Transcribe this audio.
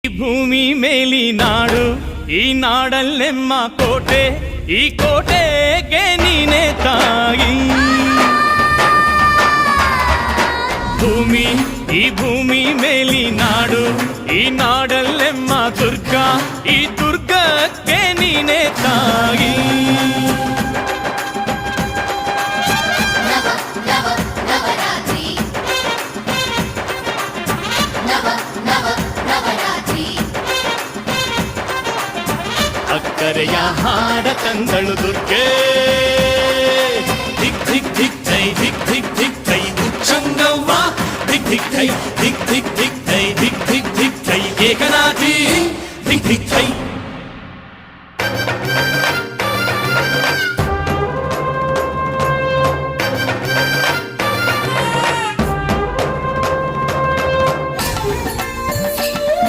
ಈ ಭೂಮಿ ಮೇಲಿ ನಾಡು, ಈ ನಾಡಲ್ಲೆಮ್ಮ ಕೋಟೆ, ಈ ಕೋಟೆಗೆ ನೀನೆ ತಾಯಿ. ಭೂಮಿ, ಈ ಭೂಮಿ ಮೇಲಿ ನಾಡು, ಈ ನಾಡಲ್ಲೆಮ್ಮ ದುರ್ಗ, ಈ ದುರ್ಗಕ್ಕೆ ನೀನೆ ತಾಯಿ. ಅಕ್ಕರೆಯ ಹಾಡ ತಂದಳು ದುರ್ಗೆ, ಧಿಕ್ ಧಿಕ್ ಧಿಕ್ ಜೈ, ಧಿಕ್ ಧಿಕ್ ಧಿಕ್ ಜೈ ಉಚ್ಚಂಗವ್ವ, ಧಿಕ್ ಧಿಕ್ ಜೈ, ಧಿಕ್ ಧಿಕ್ ಧಿಕ್ ಜೈ, ಧಿಕ್ ಧಿಕ್ ಧಿಕ್ ಜೈ ಏಕನಾಥಿ, ಧಿಕ್ ಧಿಕ್ ಜೈ.